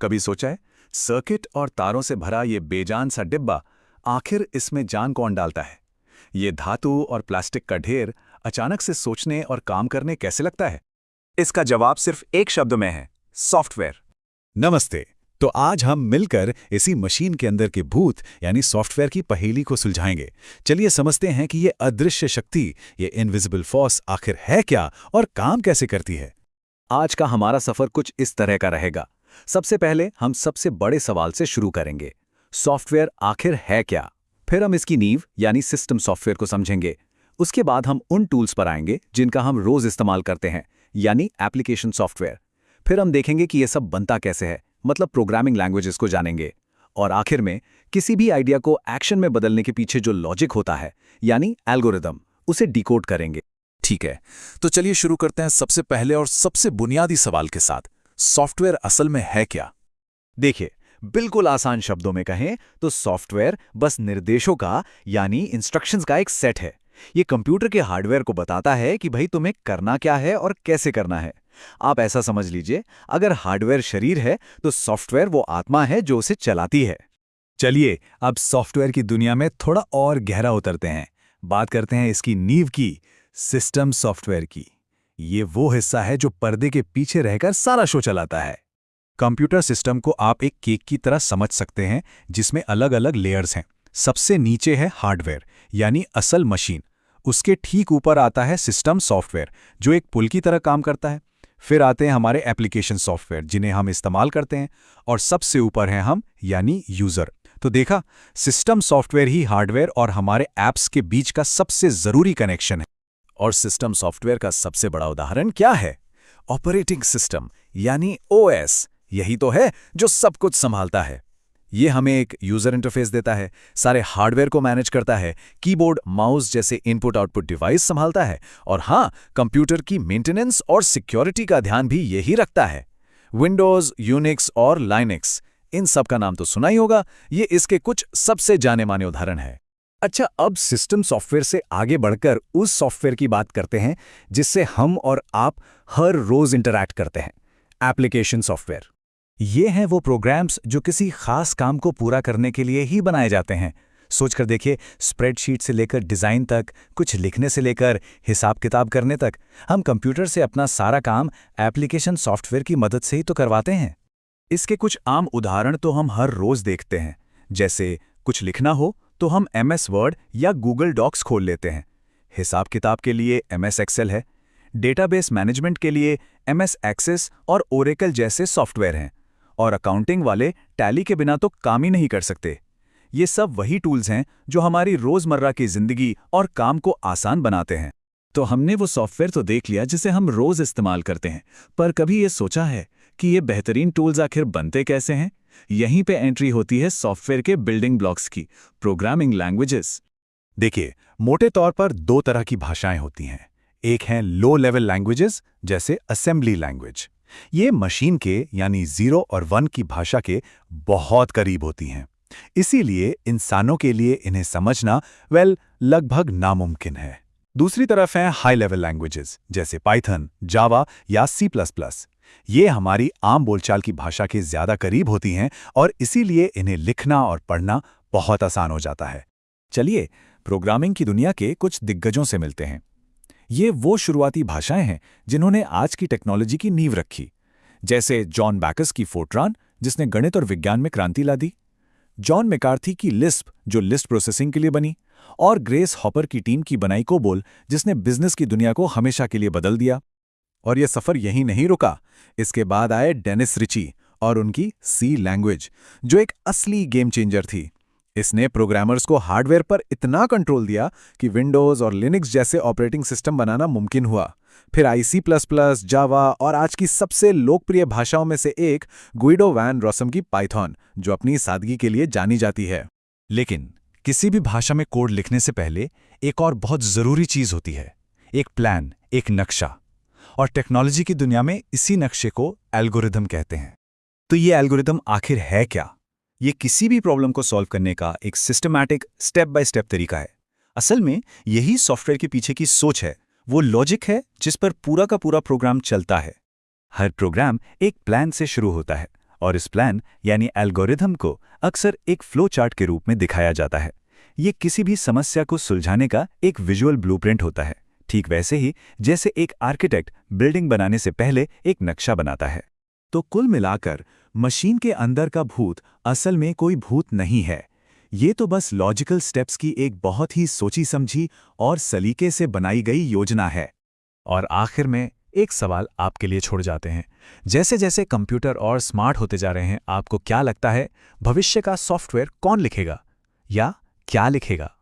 कभी सोचा है, सर्किट और तारों से भरा ये बेजान सा डिब्बा, आखिर इसमें जान कौन डालता है? ये धातु और प्लास्टिक का ढेर अचानक से सोचने और काम करने कैसे लगता है? इसका जवाब सिर्फ एक शब्द में है, सॉफ्टवेयर। नमस्ते। तो आज हम मिलकर इसी मशीन के अंदर के भूत यानी सॉफ्टवेयर की पहेली को सुलझाएंगे। चलिए समझते हैं कि ये अदृश्य शक्ति, ये इनविजिबल फोर्स आखिर है क्या और काम कैसे करती है। आज का हमारा सफर कुछ इस तरह का रहेगा। सबसे पहले हम सबसे बड़े सवाल से शुरू करेंगे, सॉफ्टवेयर आखिर है क्या? फिर हम इसकी नींव यानी सिस्टम सॉफ्टवेयर को समझेंगे। उसके बाद हम उन टूल्स पर आएंगे जिनका हम रोज इस्तेमाल करते हैं, यानी एप्लीकेशन सॉफ्टवेयर। फिर हम देखेंगे कि यह सब बनता कैसे है, मतलब प्रोग्रामिंग लैंग्वेजेस को जानेंगे। और आखिर में किसी भी आइडिया को एक्शन में बदलने के पीछे जो लॉजिक होता है, यानी एल्गोरिदम, उसे डिकोड करेंगे। ठीक है, तो चलिए शुरू करते हैं सबसे पहले और सबसे बुनियादी सवाल के साथ। सॉफ्टवेयर असल में है क्या? देखिए, बिल्कुल आसान शब्दों में कहें तो सॉफ्टवेयर बस निर्देशों का यानी इंस्ट्रक्शंस का एक सेट है। ये कंप्यूटर के हार्डवेयर को बताता है कि भाई तुम्हें करना क्या है और कैसे करना है। आप ऐसा समझ लीजिए, अगर हार्डवेयर शरीर है तो सॉफ्टवेयर वो आत्मा है जो उसे चलाती है। चलिए अब सॉफ्टवेयर की दुनिया में थोड़ा और गहरा उतरते हैं। बात करते हैं इसकी नींव की, सिस्टम सॉफ्टवेयर की। ये वो हिस्सा है जो पर्दे के पीछे रहकर सारा शो चलाता है। कंप्यूटर सिस्टम को आप एक केक की तरह समझ सकते हैं, जिसमें अलग अलग लेयर्स हैं। सबसे नीचे है हार्डवेयर यानी असल मशीन। उसके ठीक ऊपर आता है सिस्टम सॉफ्टवेयर, जो एक पुल की तरह काम करता है। फिर आते हैं हमारे एप्लीकेशन सॉफ्टवेयर, जिन्हें हम इस्तेमाल करते हैं। और सबसे ऊपर हैं हम, यानी यूजर। तो देखा, सिस्टम सॉफ्टवेयर ही हार्डवेयर और हमारे ऐप्स के बीच का सबसे जरूरी कनेक्शन है। और सिस्टम सॉफ्टवेयर का सबसे बड़ा उदाहरण क्या है? ऑपरेटिंग सिस्टम यानी ओएस। यही तो है जो सब कुछ संभालता है। ये हमें एक यूजर इंटरफेस देता है, सारे हार्डवेयर को मैनेज करता है, कीबोर्ड, माउस जैसे इनपुट आउटपुट डिवाइस संभालता है, और हाँ, कंप्यूटर की मेंटेनेंस और सिक्योरिटी का ध्यान भी यही रखता है। विंडोज, यूनिक्स और लाइनेक्स, इन सब का नाम तो सुना ही होगा। ये इसके कुछ सबसे जाने माने उदाहरण है। अच्छा, अब सिस्टम सॉफ्टवेयर से आगे बढ़कर उस सॉफ्टवेयर की बात करते हैं जिससे हम और आप हर रोज इंटरैक्ट करते हैं, एप्लीकेशन सॉफ्टवेयर। ये हैं वो प्रोग्राम्स जो किसी खास काम को पूरा करने के लिए ही बनाए जाते हैं। सोचकर देखिए, स्प्रेडशीट से लेकर डिज़ाइन तक, कुछ लिखने से लेकर हिसाब किताब करने तक, हम कंप्यूटर से अपना सारा काम एप्लीकेशन सॉफ्टवेयर की मदद से ही तो करवाते हैं। इसके कुछ आम उदाहरण तो हम हर रोज देखते हैं। जैसे कुछ लिखना हो तो हम MS वर्ड या गूगल डॉक्स खोल लेते हैं। हिसाब किताब के लिए MS एक्सेल है। डेटाबेस मैनेजमेंट के लिए MS एक्सेस और ओरेकल जैसे सॉफ्टवेयर हैं। और अकाउंटिंग वाले टैली के बिना तो काम ही नहीं कर सकते। ये सब वही टूल्स हैं जो हमारी रोजमर्रा की जिंदगी और काम को आसान बनाते हैं। तो हमने वो सॉफ्टवेयर तो देख लिया जिसे हम रोज इस्तेमाल करते हैं, पर कभी ये सोचा है कि ये बेहतरीन टूल्स आखिर बनते कैसे हैं? यहीं पे एंट्री होती है सॉफ्टवेयर के बिल्डिंग ब्लॉक्स की, प्रोग्रामिंग लैंग्वेजेस। देखिए, मोटे तौर पर दो तरह की भाषाएं होती हैं। एक हैं लो लेवल लैंग्वेजेस, जैसे असेंबली लैंग्वेज। ये मशीन के यानी 0 और 1 की भाषा के बहुत करीब होती हैं। इसीलिए इंसानों के लिए इन्हें समझना लगभग नामुमकिन है। दूसरी तरफ हैं हाई लेवल लैंग्वेजेस, जैसे पाइथन, जावा या C++। ये हमारी आम बोलचाल की भाषा के ज्यादा करीब होती हैं और इसीलिए इन्हें लिखना और पढ़ना बहुत आसान हो जाता है। चलिए प्रोग्रामिंग की दुनिया के कुछ दिग्गजों से मिलते हैं। ये वो शुरुआती भाषाएं हैं जिन्होंने आज की टेक्नोलॉजी की नींव रखी, जैसे जॉन बैकस की फोर्ट्रान, जिसने गणित और विज्ञान में क्रांति ला दी, जॉन मैकार्थी की लिस्प, जो लिस्ट प्रोसेसिंग के लिए बनी, और ग्रेस हॉपर की टीम की बनाई कोबोल, जिसने बिजनेस की दुनिया को हमेशा के लिए बदल दिया। और यह सफर यहीं नहीं रुका। इसके बाद आए डेनिस रिची और उनकी C लैंग्वेज, जो एक असली गेम चेंजर थी। इसने प्रोग्रामर्स को हार्डवेयर पर इतना कंट्रोल दिया कि विंडोज और लिनक्स जैसे ऑपरेटिंग सिस्टम बनाना मुमकिन हुआ। फिर आई C++, जावा और आज की सबसे लोकप्रिय भाषाओं में से एक गुइडो वैन रोसम की पाइथन, जो अपनी सादगी के लिए जानी जाती है। लेकिन किसी भी भाषा में कोड लिखने से पहले एक और बहुत जरूरी चीज होती है, एक प्लान, एक नक्शा। और टेक्नोलॉजी की दुनिया में इसी नक्शे को एल्गोरिदम कहते हैं। तो ये एल्गोरिदम आखिर है क्या? ये किसी भी प्रॉब्लम को सॉल्व करने का एक सिस्टमैटिक स्टेप बाय स्टेप तरीका है। असल में यही सॉफ्टवेयर के पीछे की सोच है, वो लॉजिक है जिस पर पूरा का पूरा प्रोग्राम चलता है। हर प्रोग्राम एक प्लान से शुरू होता है और इस प्लान यानी एल्गोरिथम को अक्सर एक फ्लो चार्ट के रूप में दिखाया जाता है। ये किसी भी समस्या को सुलझाने का एक विजुअल ब्लूप्रिंट होता है, ठीक वैसे ही जैसे एक आर्किटेक्ट बिल्डिंग बनाने से पहले एक नक्शा बनाता है। तो कुल मिलाकर मशीन के अंदर का भूत असल में कोई भूत नहीं है। ये तो बस लॉजिकल स्टेप्स की एक बहुत ही सोची समझी और सलीके से बनाई गई योजना है। और आखिर में एक सवाल आपके लिए छोड़ जाते हैं। जैसे जैसे कंप्यूटर और स्मार्ट होते जा रहे हैं, आपको क्या लगता है भविष्य का सॉफ्टवेयर कौन लिखेगा या क्या लिखेगा?